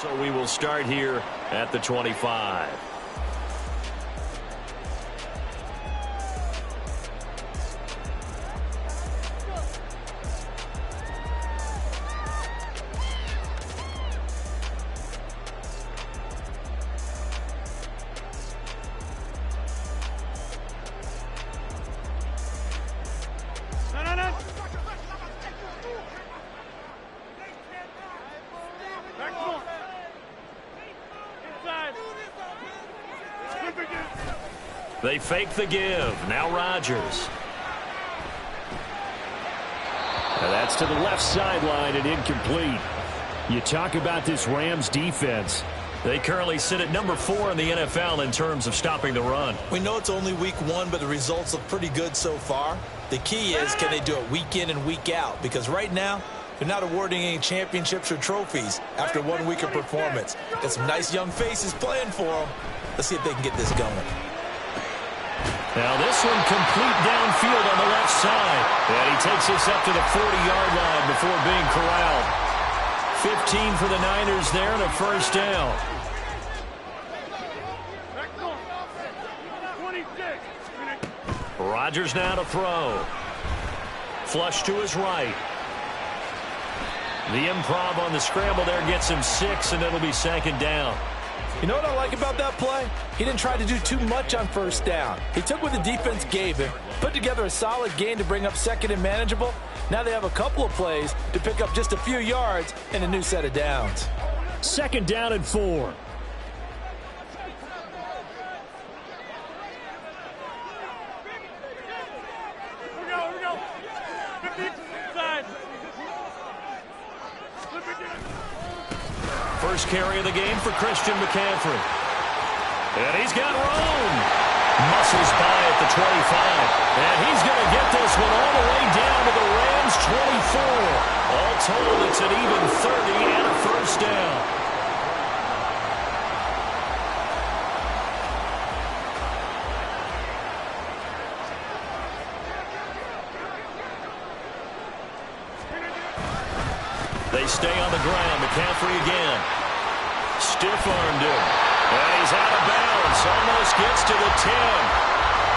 So we will start here at the 25. They fake the give. Now Rodgers. Now that's to the left sideline and incomplete. You talk about this Rams defense. They currently sit at number 4 in the NFL in terms of stopping the run. We know it's only week 1, but the results look pretty good so far. The key is, can they do it week in and week out? Because right now, they're not awarding any championships or trophies after 1 week of performance. Got some nice young faces playing for them. Let's see if they can get this going. Now this one complete downfield on the left side. And he takes this up to the 40-yard line before being corralled. 15 for the Niners there and a first down. Rodgers now to throw. Flush to his right. The improv on the scramble there gets him 6, and it'll be second down. You know what I like about that play? He didn't try to do too much on first down. He took what the defense gave him, put together a solid gain to bring up second and manageable. Now they have a couple of plays to pick up just a few yards and a new set of downs. Second down and 4. First carry of the game for Christian McCaffrey. And he's got room. Muscles by at the 25. And he's going to get this one all the way down to the Rams' 24. All told, it's an even 30 and a first down. They stay on the ground. McCaffrey again. Stiff-armed him. And he's out of bounds. Almost gets to the 10.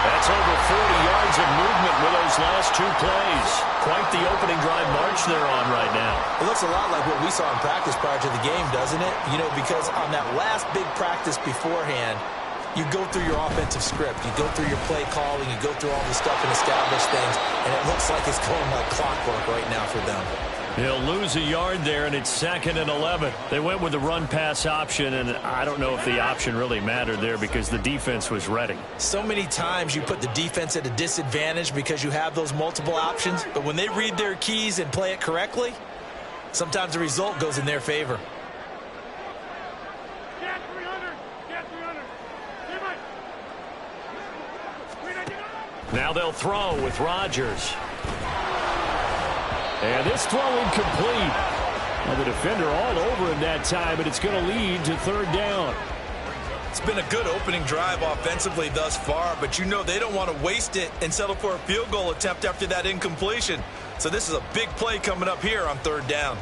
That's over 40 yards of movement with those last 2 plays. Quite the opening drive march they're on right now. It looks a lot like what we saw in practice prior to the game, doesn't it? You know, because on that last big practice beforehand, you go through your offensive script. You go through your play calling. You go through all the stuff and establish things. And it looks like it's going like clockwork right now for them. He'll lose a yard there, and it's 2nd and 11. They went with the run-pass option, and I don't know if the option really mattered there because the defense was ready. So many times you put the defense at a disadvantage because you have those multiple options, but when they read their keys and play it correctly, sometimes the result goes in their favor. Now they'll throw with Rodgers. And this throw incomplete. Well, the defender all over him that time, but it's going to lead to 3rd down. It's been a good opening drive offensively thus far, but you know they don't want to waste it and settle for a field goal attempt after that incompletion. So this is a big play coming up here on 3rd down.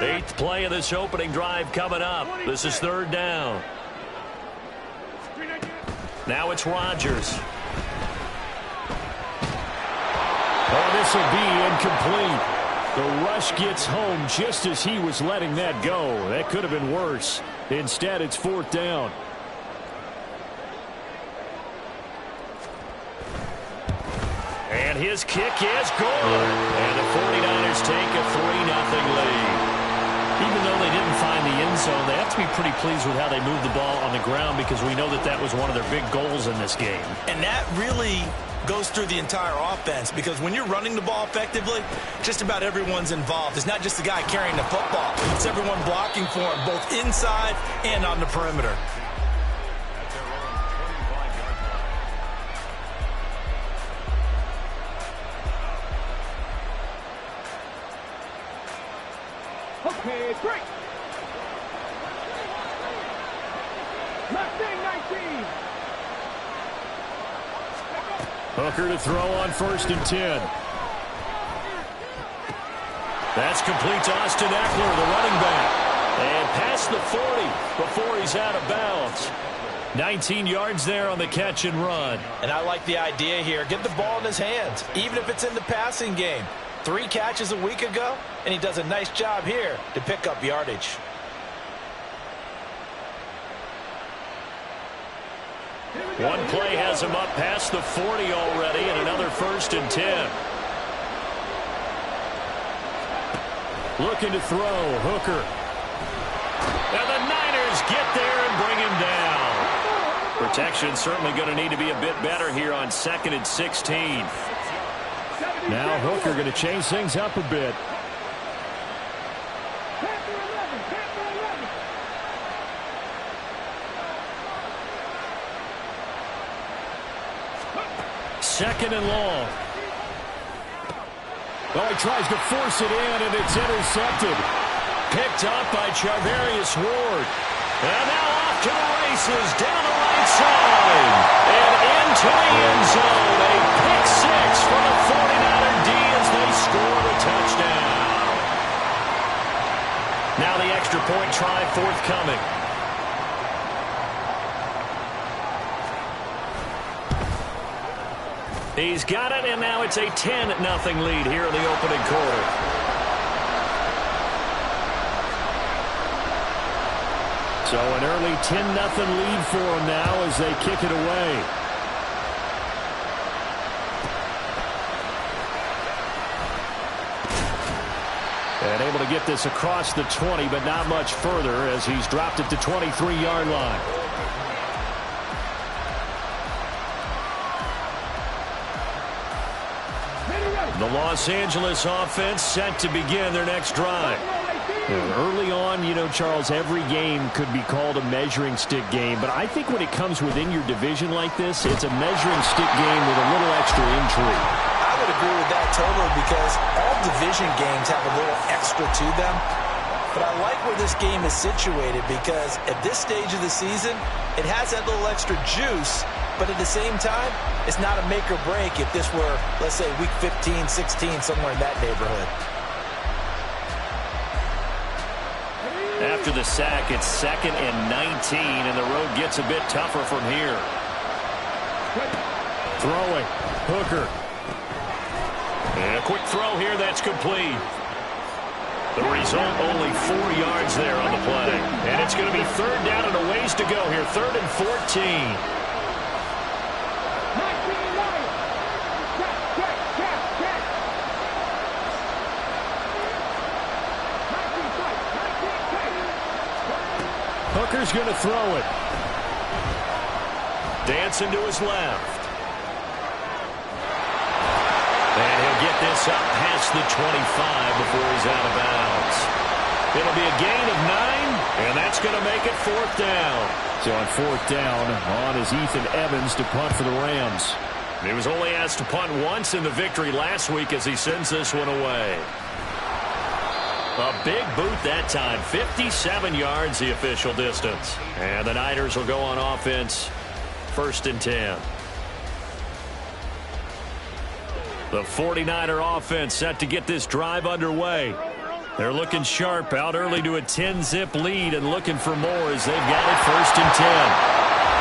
Eighth play of this opening drive coming up. This is 3rd down. Now it's Rodgers. Oh, this will be incomplete. The rush gets home just as he was letting that go. That could have been worse. Instead, it's 4th down. And his kick is good. And the 49ers take a 3-0 lead. Even though they didn't find the end zone, they have to be pretty pleased with how they moved the ball on the ground because we know that that was one of their big goals in this game. And that really goes through the entire offense because when you're running the ball effectively, just about everyone's involved. It's not just the guy carrying the football. It's everyone blocking for him, both inside and on the perimeter. Okay, break. Left wing 19. Hooker to throw on 1st and 10. That's complete to Austin Eckler, the running back. And past the 40 before he's out of bounds. 19 yards there on the catch and run. And I like the idea here. Get the ball in his hands, even if it's in the passing game. 3 catches a week ago, and he does a nice job here to pick up yardage. One play has him up past the 40 already, and another 1st and 10. Looking to throw, Hooker. And the Niners get there and bring him down. Protection certainly going to need to be a bit better here on 2nd and 16. Now Hooker going to change things up a bit. Second and long. Well, he tries to force it in, and it's intercepted. Picked up by Charvarius Ward. And now off to the races, down the right side. And into the end zone. A pick 6 for the 49er D as they score the touchdown. Now the extra point try forthcoming. He's got it, and now it's a 10-0 lead here in the opening quarter. So an early 10-0 lead for them now as they kick it away. And able to get this across the 20, but not much further as he's dropped it to 23-yard line. The Los Angeles offense set to begin their next drive. Early on, you know, Charles, every game could be called a measuring stick game, but I think when it comes within your division like this, it's a measuring stick game with a little extra intrigue. I would agree with that totally because all division games have a little extra to them. But I like where this game is situated because at this stage of the season, it has that little extra juice, but at the same time, it's not a make or break if this were, let's say, week 15, 16, somewhere in that neighborhood. After the sack, it's 2nd and 19, and the road gets a bit tougher from here. Throwing. Hooker. And a quick throw here that's complete. The result, only 4 yards there on the play. And it's going to be 3rd down and a ways to go here. 3rd and 14. Hooker's going to throw it. Dancing to his left. And he'll get this up past the 25 before he's out of bounds. It'll be a gain of 9, and that's going to make it 4th down. So on 4th down, on is Ethan Evans to punt for the Rams. He was only asked to punt once in the victory last week as he sends this one away. A big boot that time. 57 yards the official distance. And the Niners will go on offense. 1st and 10. The 49er offense set to get this drive underway. They're looking sharp, out early to a 10-zip lead and looking for more as they've got it 1st and 10.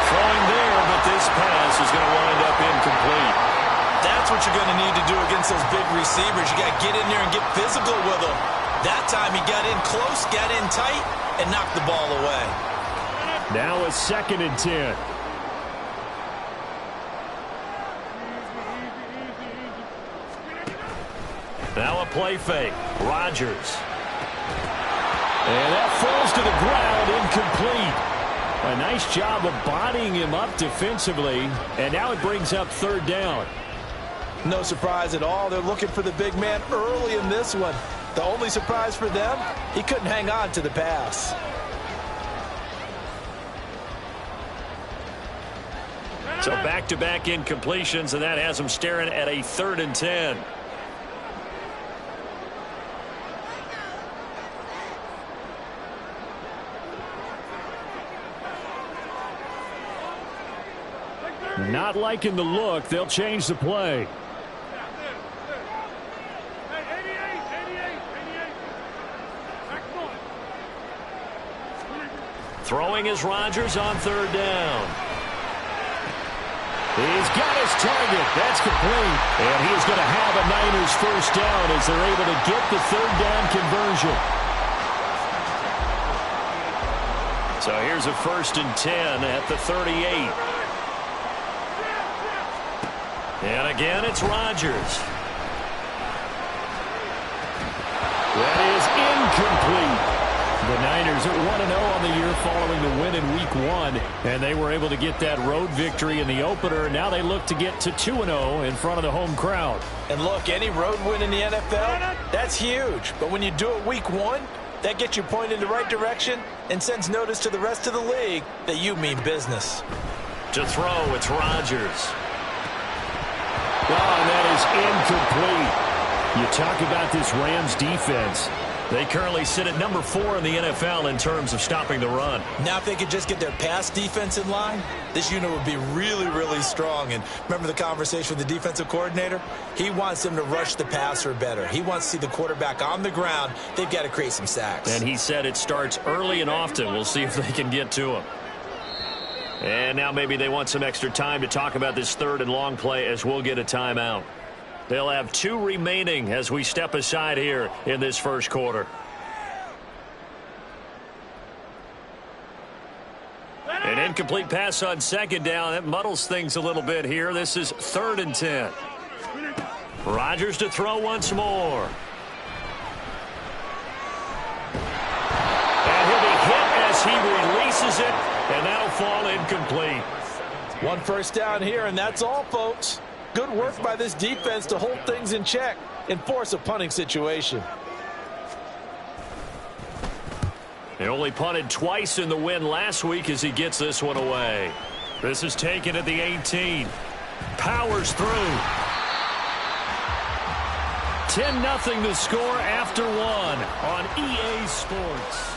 Throwing there, but this pass is going to wind up incomplete. That's what you're going to need to do against those big receivers. You got to get in there and get physical with them. That time he got in close, got in tight, and knocked the ball away. Now a 2nd and 10. Now a play fake. Rodgers. And that falls to the ground, incomplete. A nice job of bodying him up defensively, and now it brings up 3rd down. No surprise at all. They're looking for the big man early in this one. The only surprise for them, he couldn't hang on to the pass. So back-to-back incompletions, and that has him staring at a 3rd and 10. Not liking the look. They'll change the play. Throwing is Rodgers on third down. He's got his target. That's complete. And he's going to have a Niners first down as they're able to get the third down conversion. So here's a 1st and 10 at the 38. And again, it's Rodgers. That is incomplete. The Niners at 1-0 on the year following the win in Week 1, and they were able to get that road victory in the opener. Now they look to get to 2-0 in front of the home crowd. And look, any road win in the NFL, that's huge. But when you do it Week 1, that gets you pointed in the right direction and sends notice to the rest of the league that you mean business. To throw, it's Rodgers. Oh, and that is incomplete. You talk about this Rams defense. They currently sit at number 4 in the NFL in terms of stopping the run. Now, if they could just get their pass defense in line, this unit would be really, really strong. And remember the conversation with the defensive coordinator? He wants them to rush the passer better. He wants to see the quarterback on the ground. They've got to create some sacks. And he said it starts early and often. We'll see if they can get to him. And now maybe they want some extra time to talk about this 3rd and long play as we'll get a timeout. They'll have 2 remaining as we step aside here in this first quarter. An incomplete pass on 2nd down. That muddles things a little bit here. This is 3rd and 10. Rodgers to throw once more. And he'll be hit as he releases it, and that'll fall incomplete. 1 first down here, and that's all, folks. Good work by this defense to hold things in check and force a punting situation. He only punted twice in the win last week as he gets this one away. This is taken at the 18. Powers through. 10-0 the score after 1 on EA Sports.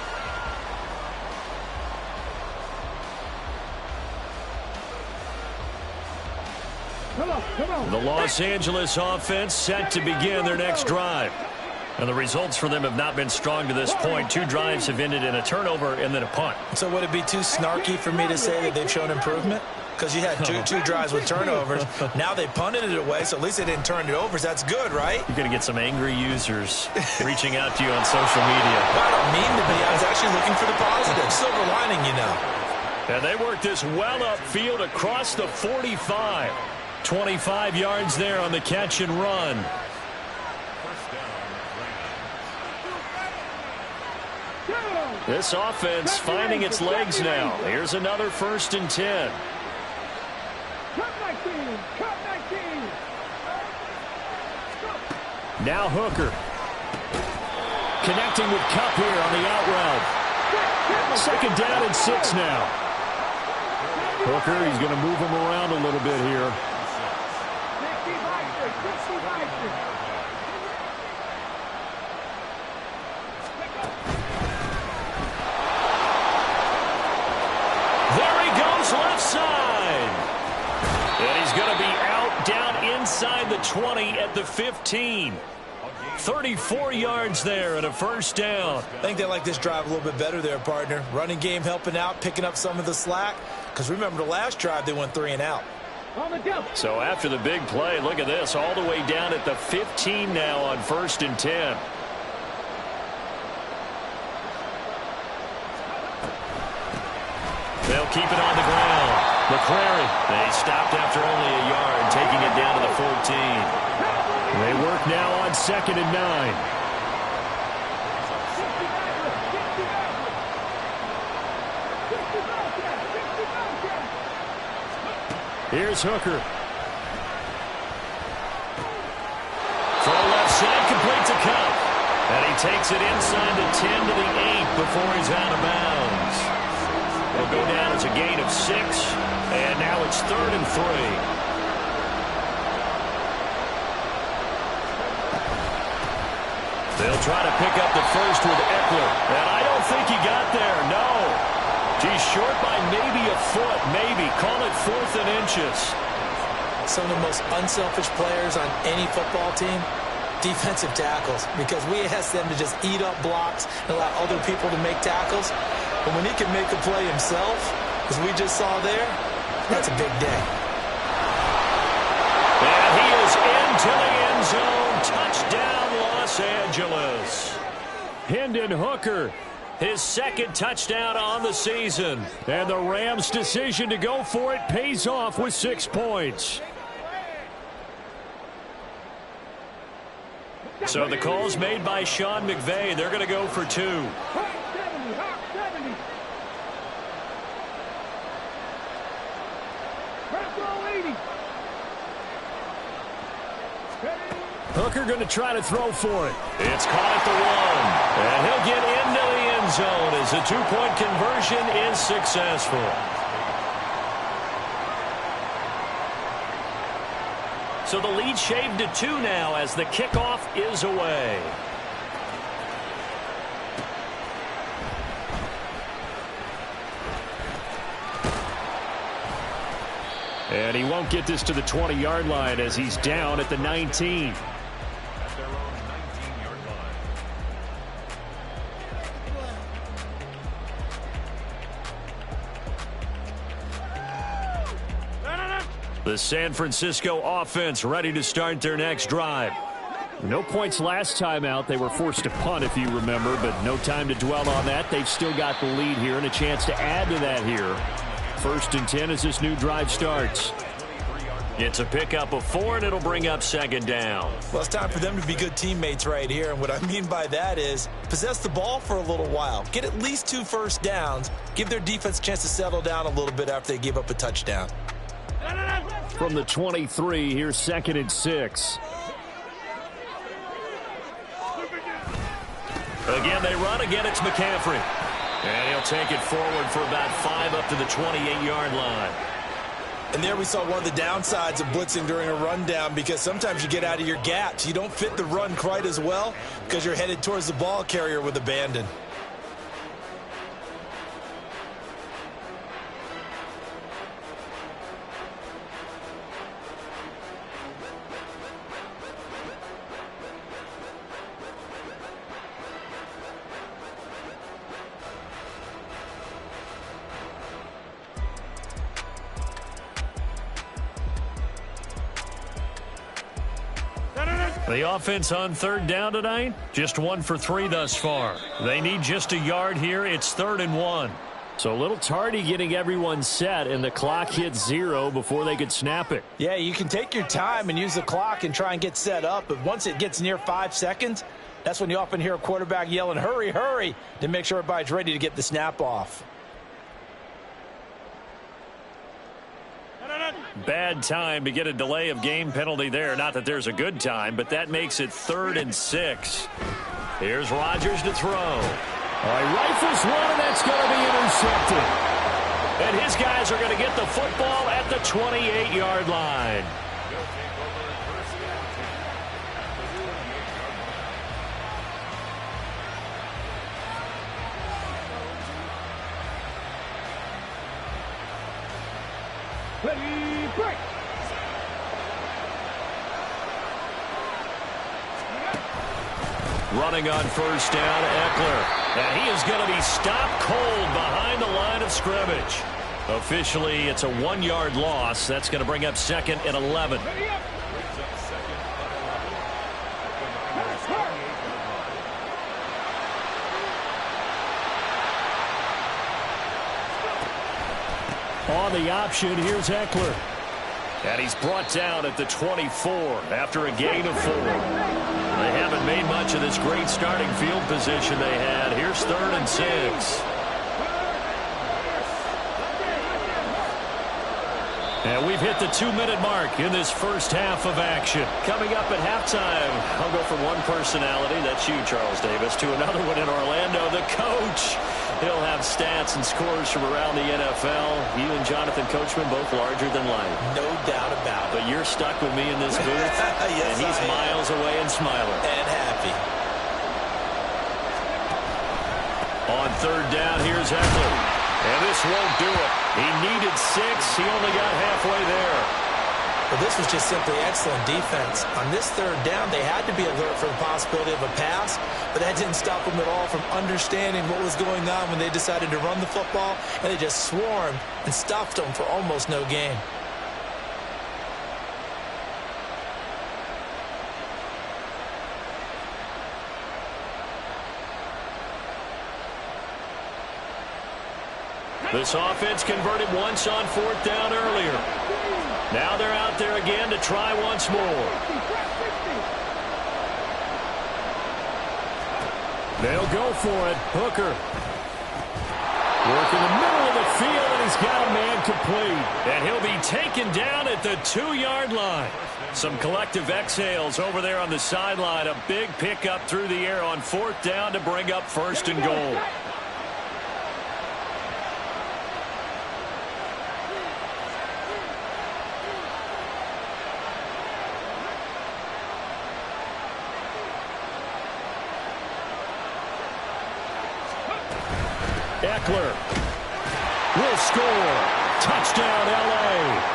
The Los Angeles offense set to begin their next drive. And the results for them have not been strong to this point. 2 drives have ended in a turnover and then a punt. So would it be too snarky for me to say that they've shown improvement? Because you had two drives with turnovers. Now they punted it away, so at least they didn't turn it over. So that's good, right? You're going to get some angry users reaching out to you on social media. I don't mean to be. I was actually looking for the positive. Silver lining, you know. And they work this well upfield across the 45. 25 yards there on the catch and run. This offense finding its legs now. Here's another 1st and 10. Now Hooker. Connecting with Kupp here on the out route. 2nd down and 6 now. Hooker, he's going to move him around a little bit here. There he goes left side. And he's going to be out down inside the 20 at the 15. 34 yards there and a 1st down. I think they like this drive a little bit better there, partner. Running game helping out, picking up some of the slack. Because remember the last drive, they went 3 and out. So after the big play, look at this, all the way down at the 15 now on 1st and 10. They'll keep it on the ground. McCrary, they stopped after only a yard, taking it down to the 14. They work now on 2nd and 9. Here's Hooker. Throw left side, complete to Kupp. And he takes it inside the 10 to the 8 before he's out of bounds. He'll go down as a gain of 6. And now it's 3rd and 3. They'll try to pick up the first with Eckler. And I don't think he got there, no. He's short by maybe a foot, maybe. Call it 4th and inches. Some of the most unselfish players on any football team, defensive tackles, because we ask them to just eat up blocks and allow other people to make tackles. But when he can make a play himself, as we just saw there, that's a big day. And he is into the end zone. Touchdown, Los Angeles. Hendon Hooker, his 2nd touchdown on the season. And the Rams' decision to go for it pays off with 6 points. So the call's made by Sean McVay. They're going to go for 2. 70. Press roll 80. Hooker going to try to throw for it. It's caught at the 1. And he'll get into the end zone as the 2-point conversion is successful. So the lead shaved to 2 now as the kickoff is away. And he won't get this to the 20-yard line as he's down at the 19. At their own 19-yard line. The San Francisco offense ready to start their next drive. No points last time out. They were forced to punt, if you remember, but no time to dwell on that. They've still got the lead here and a chance to add to that here. 1st and 10 as this new drive starts. It's a pickup of 4, and it'll bring up 2nd down. Well, it's time for them to be good teammates right here, and what I mean by that is possess the ball for a little while. Get at least 2 first downs. Give their defense a chance to settle down a little bit after they give up a touchdown. From the 23, here's 2nd and 6. Again, they run. Again, it's McCaffrey. And he'll take it forward for about 5 up to the 28-yard line. And there we saw one of the downsides of blitzing during a rundown, because sometimes you get out of your gaps. You don't fit the run quite as well because you're headed towards the ball carrier with abandon. The offense on 3rd down tonight, just 1 for 3 thus far. They need just a yard here. It's 3rd and 1. So a little tardy getting everyone set, and the clock hits 0 before they could snap it. Yeah, you can take your time and use the clock and try and get set up, but once it gets near 5 seconds, that's when you often hear a quarterback yelling, "Hurry, hurry," to make sure everybody's ready to get the snap off. Bad time to get a delay of game penalty there. Not that there's a good time, but that makes it 3rd and 6. Here's Rodgers to throw. All right, rifles one, and that's going to be intercepted. And his guys are going to get the football at the 28-yard line. Ready, break. Running on 1st down, Eckler. And he is going to be stopped cold behind the line of scrimmage. Officially, it's a 1-yard loss. That's going to bring up 2nd and 11. Ready up. On the option, here's Eckler. And he's brought down at the 24 after a gain of 4. They haven't made much of this great starting field position they had. Here's 3rd and 6. And we've hit the 2-minute mark in this first half of action. Coming up at halftime, I'll go from one personality, that's you, Charles Davis, to another one in Orlando, the coach. He'll have stats and scores from around the NFL. You and Jonathan Coachman both larger than life. No doubt about it. But you're stuck with me in this booth, Yes, and he's miles away and smiling. And happy. On 3rd down, here's Eckler. And this won't do it. He needed 6. He only got halfway there. Well, this was just simply excellent defense. On this third down, they had to be alert for the possibility of a pass, but that didn't stop them at all from understanding what was going on when they decided to run the football, and they just swarmed and stuffed them for almost no gain. This offense converted once on 4th down earlier. Now they're out there again to try once more. They'll go for it. Hooker. Work in the middle of the field, and he's got a man complete. And he'll be taken down at the 2-yard line. Some collective exhales over there on the sideline. A big pickup through the air on 4th down to bring up 1st and goal. Eckler will score. Touchdown, L.A.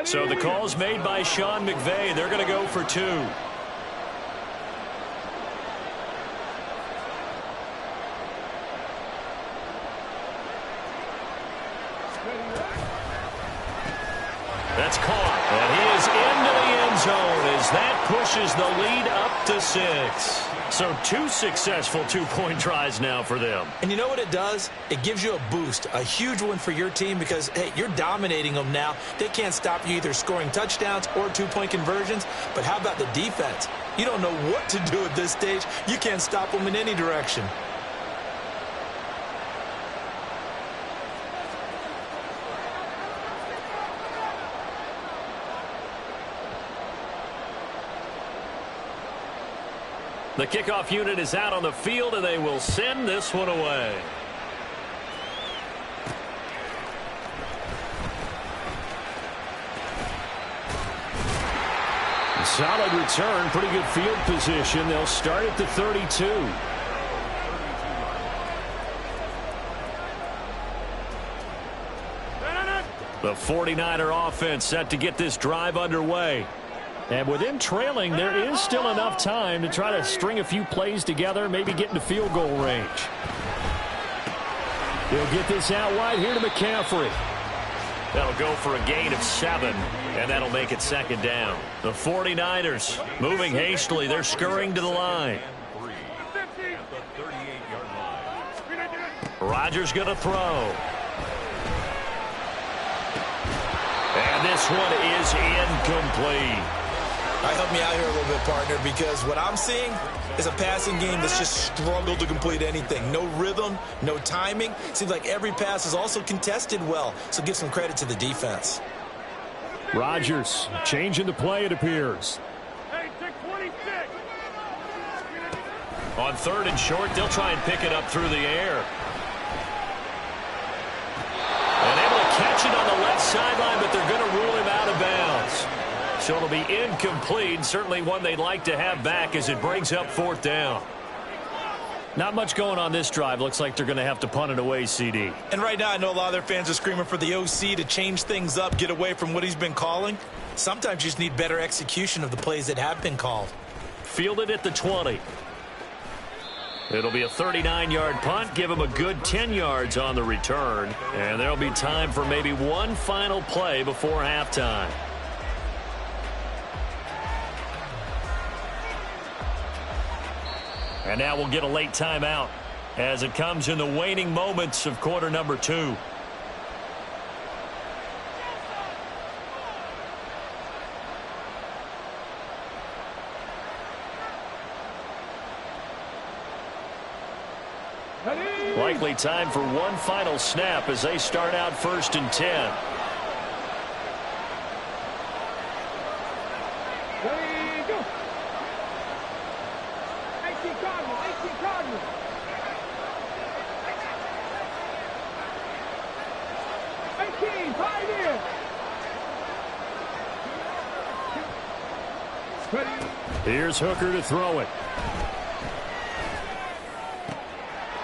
So the call's made by Sean McVay. They're going to go for 2. That's caught, and he is into the end zone as that pushes the lead up to 6. So 2 successful 2-point tries now for them. And you know what it does? It gives you a boost, a huge one for your team because, hey, you're dominating them now. They can't stop you either scoring touchdowns or 2-point conversions. But how about the defense? You don't know what to do at this stage. You can't stop them in any direction. The kickoff unit is out on the field, and they will send this one away. Solid return, pretty good field position. They'll start at the 32. The 49er offense set to get this drive underway. And with them trailing, there is still enough time to try to string a few plays together, maybe get into field goal range. They'll get this out wide here to McCaffrey. That'll go for a gain of 7, and that'll make it 2nd down. The 49ers moving hastily. They're scurrying to the line. Rodgers going to throw. And this one is incomplete. Help me out here a little bit, partner, because what I'm seeing is a passing game that's just struggled to complete anything. No rhythm, no timing. Seems like every pass is also contested well, so give some credit to the defense. Rodgers changing the play, it appears. On 3rd and short, they'll try and pick it up through the air. And able to catch it on the left sideline, but they're going to rule him out of bounds. So it'll be incomplete, certainly one they'd like to have back as it brings up 4th down. Not much going on this drive. Looks like they're going to have to punt it away, CD. And right now I know a lot of their fans are screaming for the OC to change things up, get away from what he's been calling. Sometimes you just need better execution of the plays that have been called. Fielded at the 20. It'll be a 39-yard punt. Give him a good 10 yards on the return. And there'll be time for maybe one final play before halftime. And now we'll get a late timeout as it comes in the waning moments of quarter number 2. 18 Likely time for one final snap as they start out 1st and 10. 19, 5 in. Ready. Here's Hooker to throw it.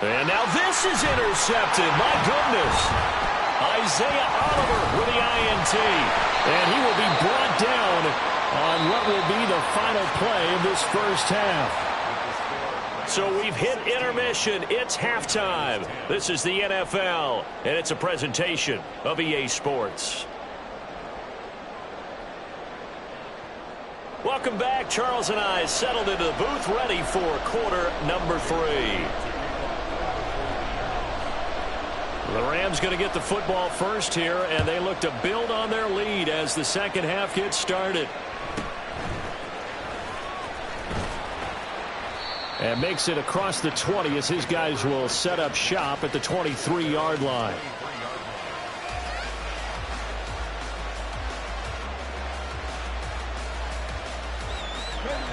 And now this is intercepted. My goodness. Isaiah Oliver with the INT. And he will be brought down on what will be the final play of this first half. So we've hit intermission. It's halftime. This is the NFL, and it's a presentation of EA Sports. Welcome back. Charles and I settled into the booth ready for quarter number 3. The Rams going to get the football first here, and they look to build on their lead as the second half gets started. And makes it across the 20 as his guys will set up shop at the 23-yard line.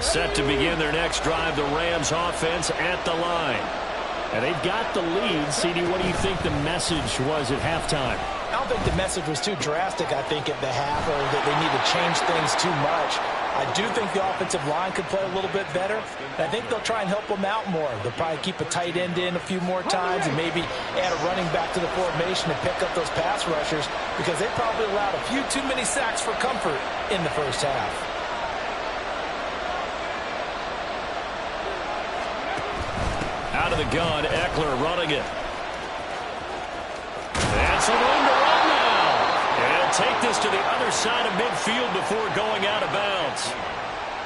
Set to begin their next drive, the Rams offense at the line. And they've got the lead. CD, what do you think the message was at halftime? I don't think the message was too drastic, I think, at the half, or that they need to change things too much. I do think the offensive line could play a little bit better. And I think they'll try and help them out more. They'll probably keep a tight end in a few more times and maybe add a running back to the formation and pick up those pass rushers, because they probably allowed a few too many sacks for comfort in the first half. Out of the gun, Eckler running it. And some room to run now. And he'll take this to the other side of midfield before going out of bounds.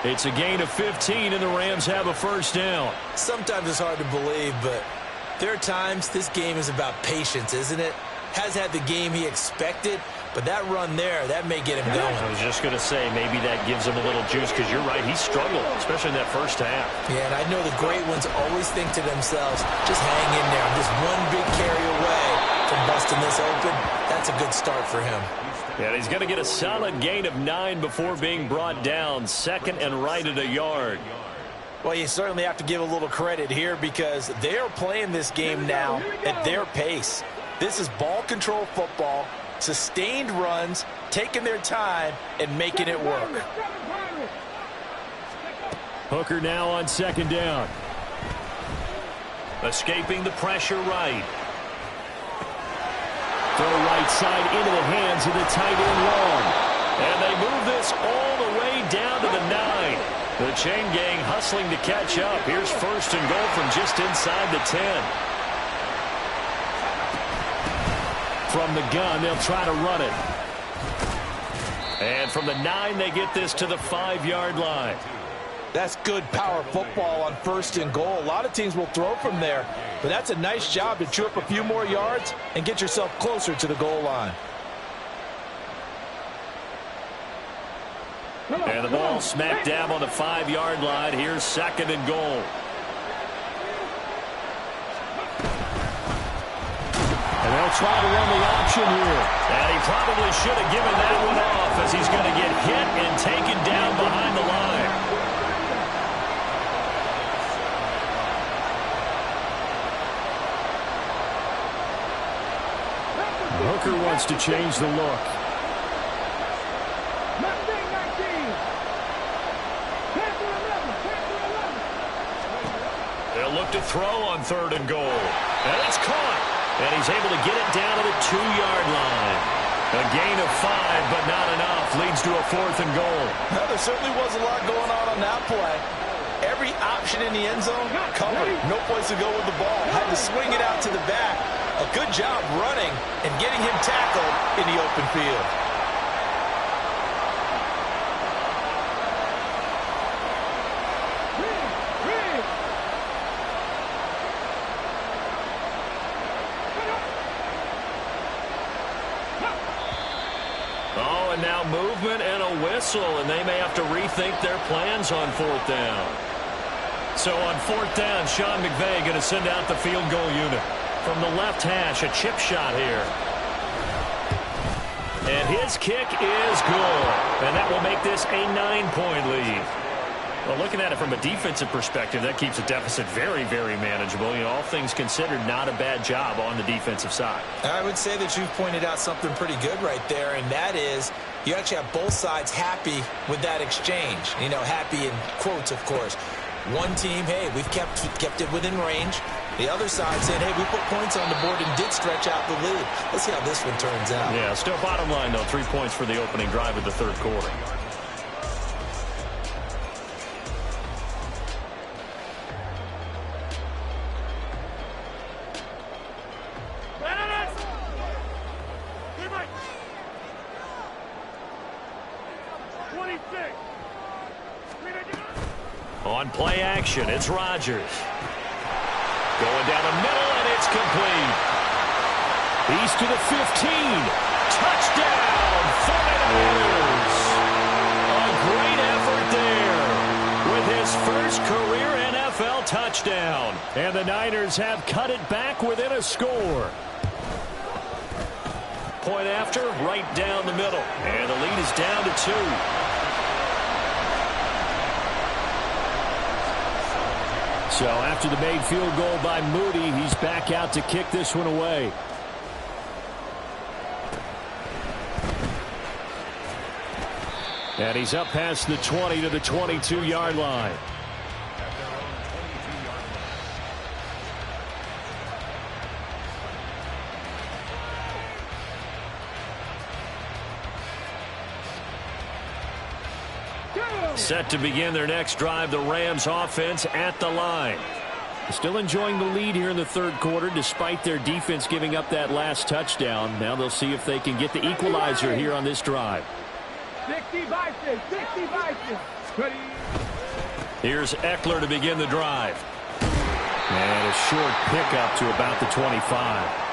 It's a gain of 15, and the Rams have a first down. Sometimes it's hard to believe, but there are times this game is about patience, isn't it? Has had the game he expected, but that run there, that may get him going. I was just going to say, maybe that gives him a little juice, because you're right, he struggled, especially in that first half. Yeah, and I know the great ones always think to themselves, just hang in there. I'm just one big carry away from busting this open. That's a good start for him. Yeah, he's going to get a solid gain of 9 before being brought down, second and right at a yard. Well, you certainly have to give a little credit here, because they are playing this game now at their pace. This is ball control football, sustained runs, taking their time, and making it work. Hooker now on second down. Escaping the pressure right. Throw right side into the hands of the tight end long. And they move this all the way down to the 9. The chain gang hustling to catch up. Here's first and goal from just inside the 10. From the gun, they'll try to run it. And from the 9, they get this to the 5-yard line. That's good power football on first and goal. A lot of teams will throw from there, but that's a nice job to chew up a few more yards and get yourself closer to the goal line. And the ball smack dab on the 5-yard line. Here's second and goal. And they'll try to run the option here. And he probably should have given that one off, as he's going to get hit and taken down behind the line. Hooker wants to change the look. They'll look to throw on third and goal. And it's caught. And he's able to get it down to the 2-yard line. A gain of 5, but not enough. Leads to a fourth and goal. Now, there certainly was a lot going on that play. Every option in the end zone covered. No place to go with the ball. Had to swing it out to the back. A good job running and getting him tackled in the open field. Oh, and now movement and a whistle, and they may have to rethink their plans on fourth down. So on fourth down, Sean McVay going to send out the field goal unit. From the left hash, a chip shot here. And his kick is good. And that will make this a 9-point lead. Well, looking at it from a defensive perspective, that keeps the deficit very, very manageable. You know, all things considered, not a bad job on the defensive side. I would say that you've pointed out something pretty good right there, and that is you actually have both sides happy with that exchange. You know, happy in quotes, of course. One team, hey, we've kept it within range. The other side saying, hey, we put points on the board and did stretch out the lead. Let's see how this one turns out. Yeah, still bottom line, though, 3 points for the opening drive of the third quarter. On play action, it's Rodgers. Going down the middle, and it's complete. He's to the 15. Touchdown, 49ers. A great effort there with his first career NFL touchdown. And the Niners have cut it back within a score. Point after, right down the middle. And the lead is down to 2. So after the made field goal by Moody, he's back out to kick this one away. And he's up past the 20 to the 22-yard line. Set to begin their next drive, the Rams offense at the line. Still enjoying the lead here in the third quarter despite their defense giving up that last touchdown. Now they'll see if they can get the equalizer here on this drive. 65. Here's Eckler to begin the drive. And a short pickup to about the 25.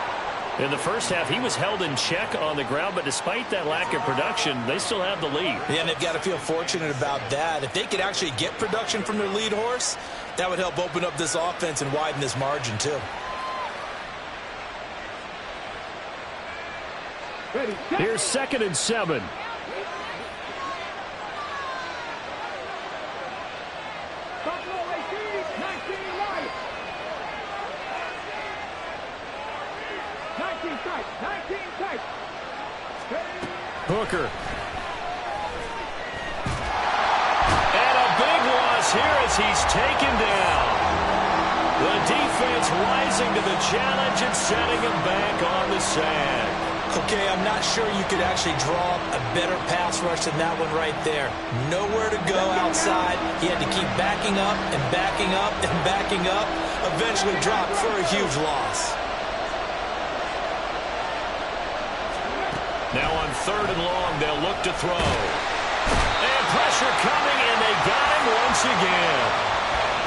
In the first half, he was held in check on the ground, but despite that lack of production, they still have the lead. Yeah, and they've got to feel fortunate about that. If they could actually get production from their lead horse, that would help open up this offense and widen this margin, too. Here's 2nd and 7. Hooker. And a big loss here as he's taken down. The defense rising to the challenge and setting him back on the sand. Okay, I'm not sure you could actually draw a better pass rush than that one right there. Nowhere to go outside. He had to keep backing up and backing up and backing up. Eventually dropped for a huge loss. Now on 3rd and long, they'll look to throw. And pressure coming, and they got him once again.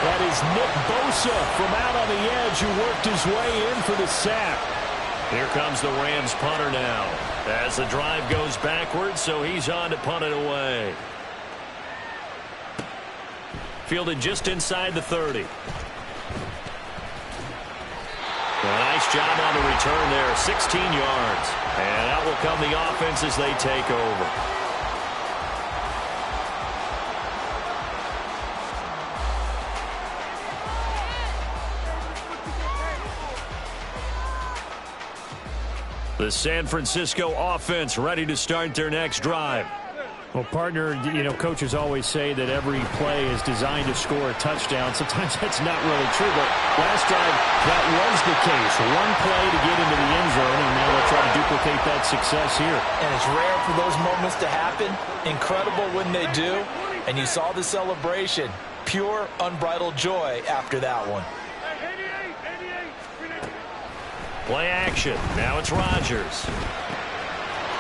That is Nick Bosa from out on the edge who worked his way in for the sack. Here comes the Rams punter now. As the drive goes backwards, so he's on to punt it away. Fielded just inside the 30. A nice job on the return there, 16 yards. And out will come the offense as they take over. The San Francisco offense ready to start their next drive. Well, partner, you know, coaches always say that every play is designed to score a touchdown. Sometimes that's not really true, but last drive, that was the case. One play to get into the end zone, and now they'll try to duplicate that success here. And it's rare for those moments to happen. Incredible when they do. And you saw the celebration. Pure, unbridled joy after that one. Play action. Now it's Rodgers.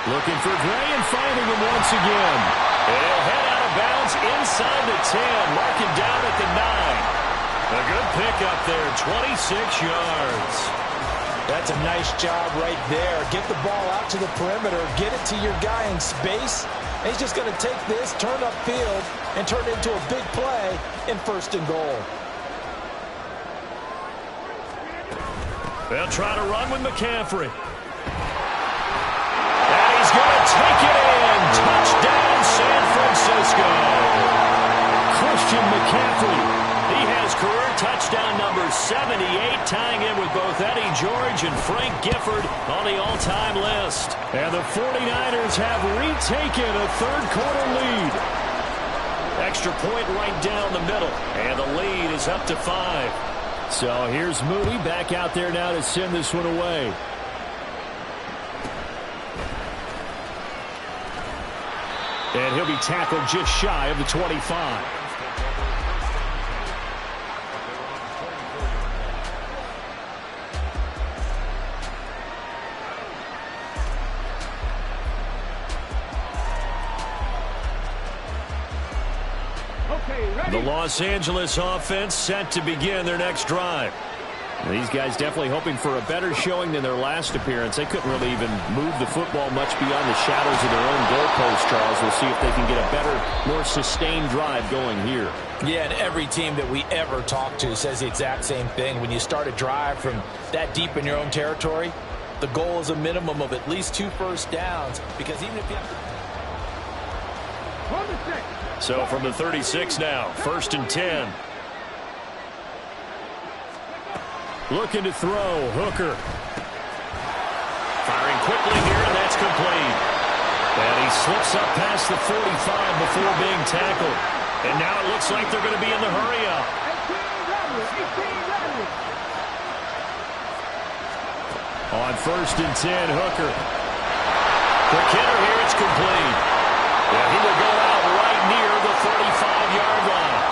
Looking for Gray and finding him once again. And he'll head out of bounds inside the 10. Marking down at the 9. A good pickup there, 26 yards. That's a nice job right there. Get the ball out to the perimeter. Get it to your guy in space. And he's just going to take this, turn upfield, and turn it into a big play in 1st and goal. They'll try to run with McCaffrey. He's going to take it in. Touchdown, San Francisco. Christian McCaffrey. He has career touchdown number 78, tying in with both Eddie George and Frank Gifford on the all-time list. And the 49ers have retaken a third-quarter lead. Extra point right down the middle, and the lead is up to 5. So here's Moody back out there now to send this one away. And he'll be tackled just shy of the 25. The Los Angeles offense set to begin their next drive. These guys definitely hoping for a better showing than their last appearance. They couldn't really even move the football much beyond the shadows of their own goalpost, Charles. We'll see if they can get a better, more sustained drive going here. Yeah, and every team that we ever talk to says the exact same thing. When you start a drive from that deep in your own territory, the goal is a minimum of at least 2 first downs, because even if you have to... So from the 36 now, 1st and 10. Looking to throw, Hooker. Firing quickly here, and that's complete. And he slips up past the 45 before being tackled. And now it looks like they're going to be in the hurry-up. On 1st and 10, Hooker. Quick hitter here, it's complete. Yeah, he will go out right near the 35-yard line.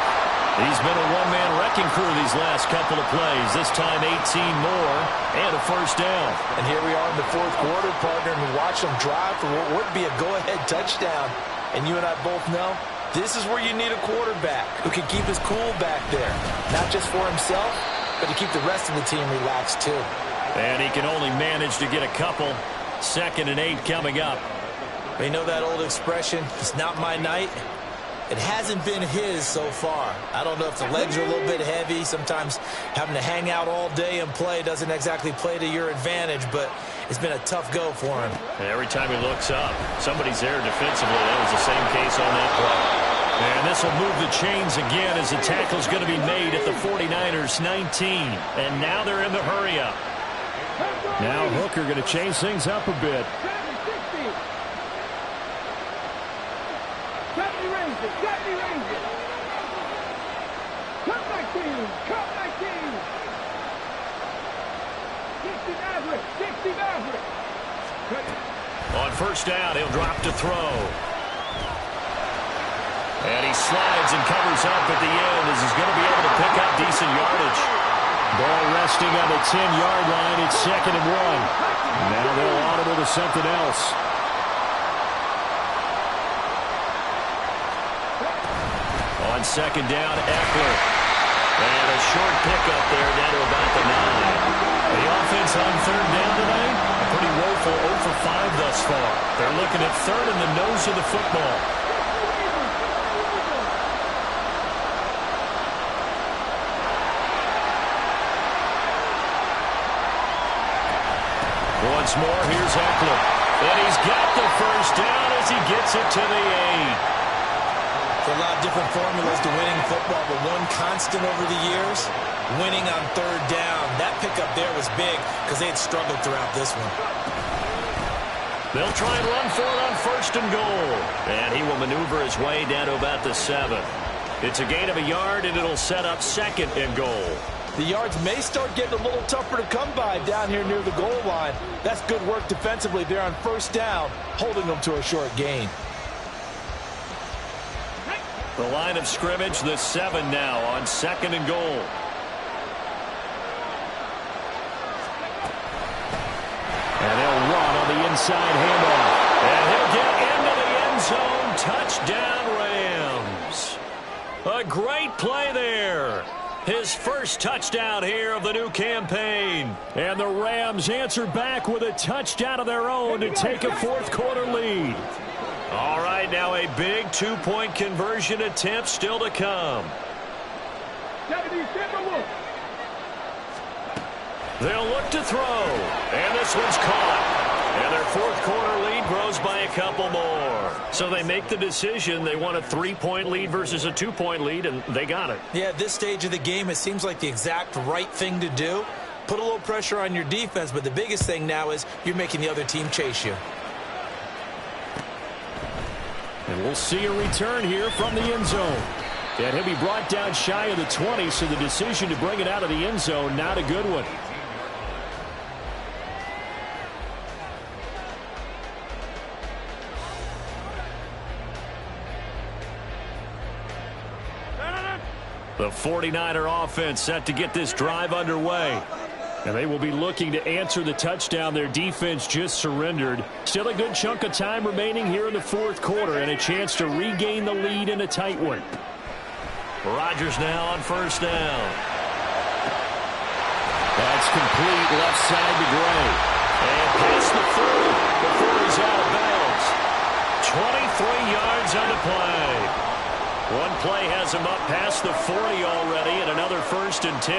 He's been a one-man wrecking crew these last couple of plays. This time 18 more and a first down. And here we are in the 4th quarter, partner, and we watch them drive for what would be a go-ahead touchdown. And you and I both know this is where you need a quarterback who can keep his cool back there. Not just for himself, but to keep the rest of the team relaxed too. And he can only manage to get a couple. 2nd and 8 coming up. You know that old expression, it's not my night? It hasn't been his so far. I don't know if the legs are a little bit heavy. Sometimes having to hang out all day and play doesn't exactly play to your advantage, but it's been a tough go for him. And every time he looks up, somebody's there defensively. That was the same case on that play. And this will move the chains again as the tackle's going to be made at the 49ers 19. And now they're in the hurry-up. Now Hooker going to change things up a bit. On 1st down, he'll drop to throw. And he slides and covers up at the end as he's going to be able to pick up decent yardage. Ball resting on the 10-yard line. It's 2nd and 1. Now they'll audible to something else. On 2nd down, Eckler. And a short pickup there down to about the 9. The offense on 3rd down tonight, a pretty woeful 0 for 5 thus far. They're looking at 3rd in the nose of the football. Once more, here's Eckler. And he's got the first down as he gets it to the 8. There are a lot of different formulas to winning football, but one constant over the years, winning on 3rd down. That pickup there was big because they had struggled throughout this one. They'll try and run for it on 1st and goal. And he will maneuver his way down to about the 7. It's a gain of a yard, and it'll set up 2nd and goal. The yards may start getting a little tougher to come by down here near the goal line. That's good work defensively there on 1st down, holding them to a short gain. The line of scrimmage, the 7 now on 2nd and goal. And they'll run on the inside handoff. And he'll get into the end zone. Touchdown, Rams. A great play there. His first touchdown here of the new campaign. And the Rams answer back with a touchdown of their own to take a 4th quarter lead. All right, now a big 2-point conversion attempt still to come. They'll look to throw. And this one's caught. And their fourth quarter lead grows by a couple more. So they make the decision. They want a 3-point lead versus a 2-point lead, and they got it. Yeah, at this stage of the game, it seems like the exact right thing to do. Put a little pressure on your defense, but the biggest thing now is you're making the other team chase you. And we'll see a return here from the end zone. And he'll be brought down shy of the 20, so the decision to bring it out of the end zone, not a good one. The 49er offense set to get this drive underway. And they will be looking to answer the touchdown their defense just surrendered. Still a good chunk of time remaining here in the fourth quarter and a chance to regain the lead in a tight one. Rodgers now on first down. That's complete left side to Gray. And past the 30 before he's out of bounds. 23 yards on the play. One play has him up past the 40 already, and another 1st and 10.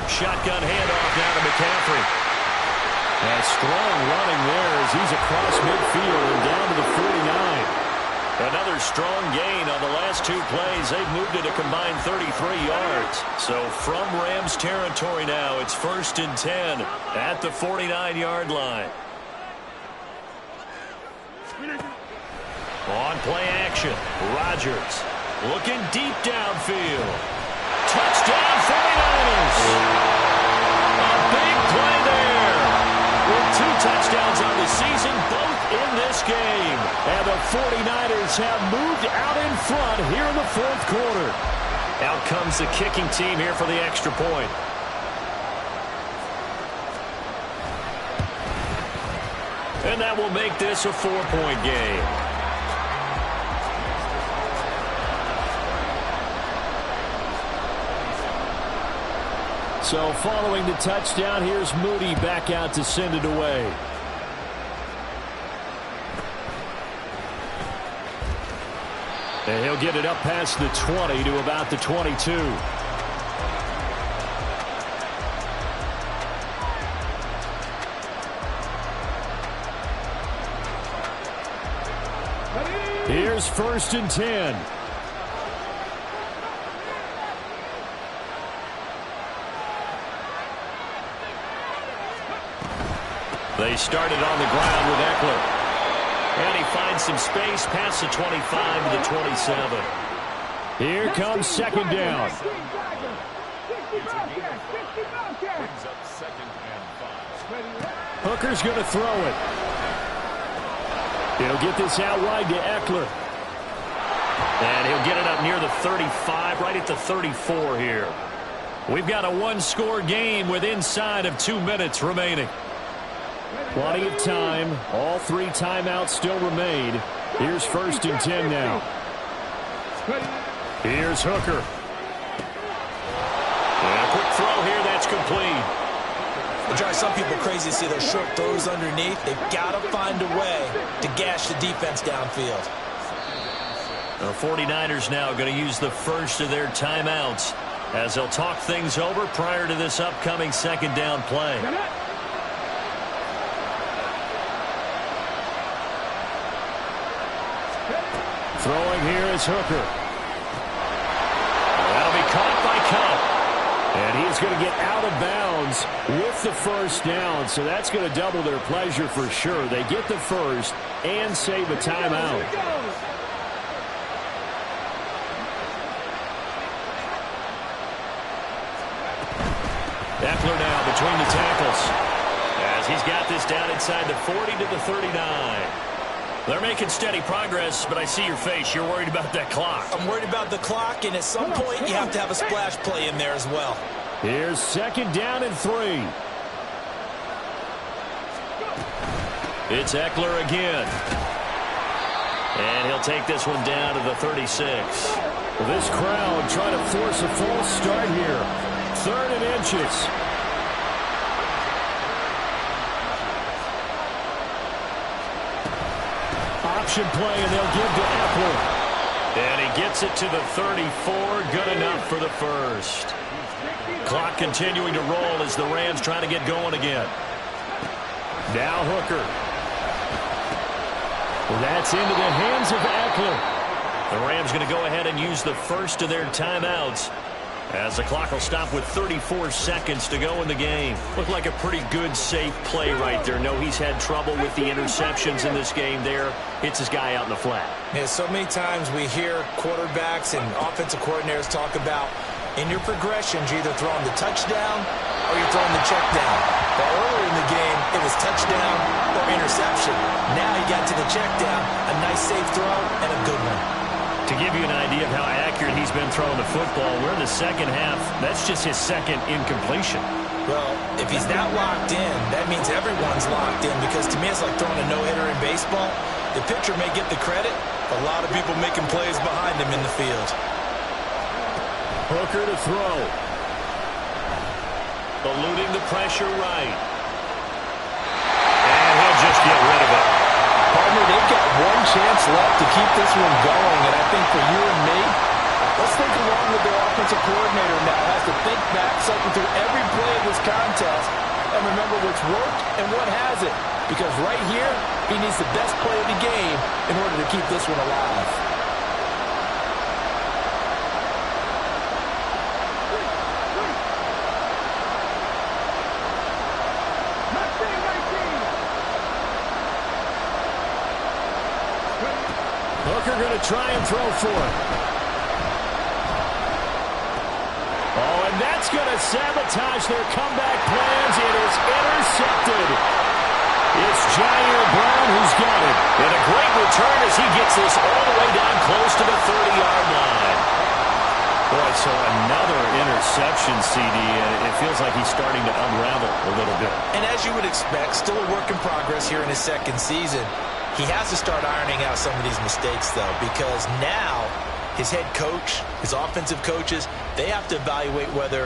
Shotgun handoff now to McCaffrey. A strong running there as he's across midfield and down to the 49. Another strong gain on the last 2 plays. They've moved it a combined 33 yards. So from Rams territory now, it's 1st and 10 at the 49-yard line. On play action, Rodgers looking deep downfield. Touchdown 49ers! A big play there. With 2 touchdowns on the season, both in this game. And the 49ers have moved out in front here in the fourth quarter. Out comes the kicking team here for the extra point. And that will make this a 4-point game. So following the touchdown, here's Moody back out to send it away. And he'll get it up past the 20 to about the 22. Here's 1st and 10. They started on the ground with Eckler. And he finds some space past the 25 to the 27. Here comes 2nd down. Hooker's going to throw it. He'll get this out wide to Eckler. And he'll get it up near the 35, right at the 34 here. We've got a 1-score game with inside of 2 minutes remaining. Plenty of time. All 3 timeouts still remain. Here's 1st and 10 now. Here's Hooker. And a quick throw here, that's complete. It drives some people crazy to see those short throws underneath. They've got to find a way to gash the defense downfield. The 49ers now going to use the first of their timeouts as they'll talk things over prior to this upcoming 2nd down play. Throwing here is Hooker. That'll be caught by Cup. And he's going to get out of bounds with the 1st down, so that's going to double their pleasure for sure. They get the first and save a timeout. Eckler now between the tackles as he's got this down inside the 40 to the 39. They're making steady progress, but I see your face. You're worried about that clock. I'm worried about the clock, and at some point you have to have a splash play in there as well. Here's 2nd down and 3. It's Eckler again. And he'll take this one down to the 36. Well, this crowd trying to force a false start here. 3rd and inches. Option play, and they'll give to Eckler. And he gets it to the 34. Good enough for the first. Clock continuing to roll as the Rams try to get going again. Now Hooker. Well, that's into the hands of Eckler. The Rams going to go ahead and use the first of their timeouts as the clock will stop with 34 seconds to go in the game. Looked like a pretty good, safe play right there. No, he's had trouble with the interceptions in this game there. Hits his guy out in the flat. Yeah, so many times we hear quarterbacks and offensive coordinators talk about in your progressions, you're either throwing the touchdown or you're throwing the check down. But earlier in the game, it was touchdown or interception. Now you got to the check down, a nice safe throw, and a good one. To give you an idea of how accurate he's been throwing the football, we're in the second half. That's just his second incompletion. Well, if he's not locked in, that means everyone's locked in, because to me it's like throwing a no-hitter in baseball. The pitcher may get the credit, but a lot of people making plays behind him in the field. Hooker to throw. Eluding the pressure right. And he'll just get rid of it. Partner, they've got one chance left to keep this one going, and I think for you and me, let's think along with their offensive coordinator now. Has to think back, cycle through every play of this contest, and remember what's worked and what hasn't. Because right here, he needs the best play of the game in order to keep this one alive. Hooker going to try and throw for it. Oh, and that's going to sabotage their comeback plans. It is intercepted. It's Jair Brown who's got it. And a great return as he gets this all the way down close to the 30-yard line. Boy, so another interception, CD, and it feels like he's starting to unravel a little bit. And as you would expect, still a work in progress here in his second season. He has to start ironing out some of these mistakes, though, because now his head coach, his offensive coaches, they have to evaluate whether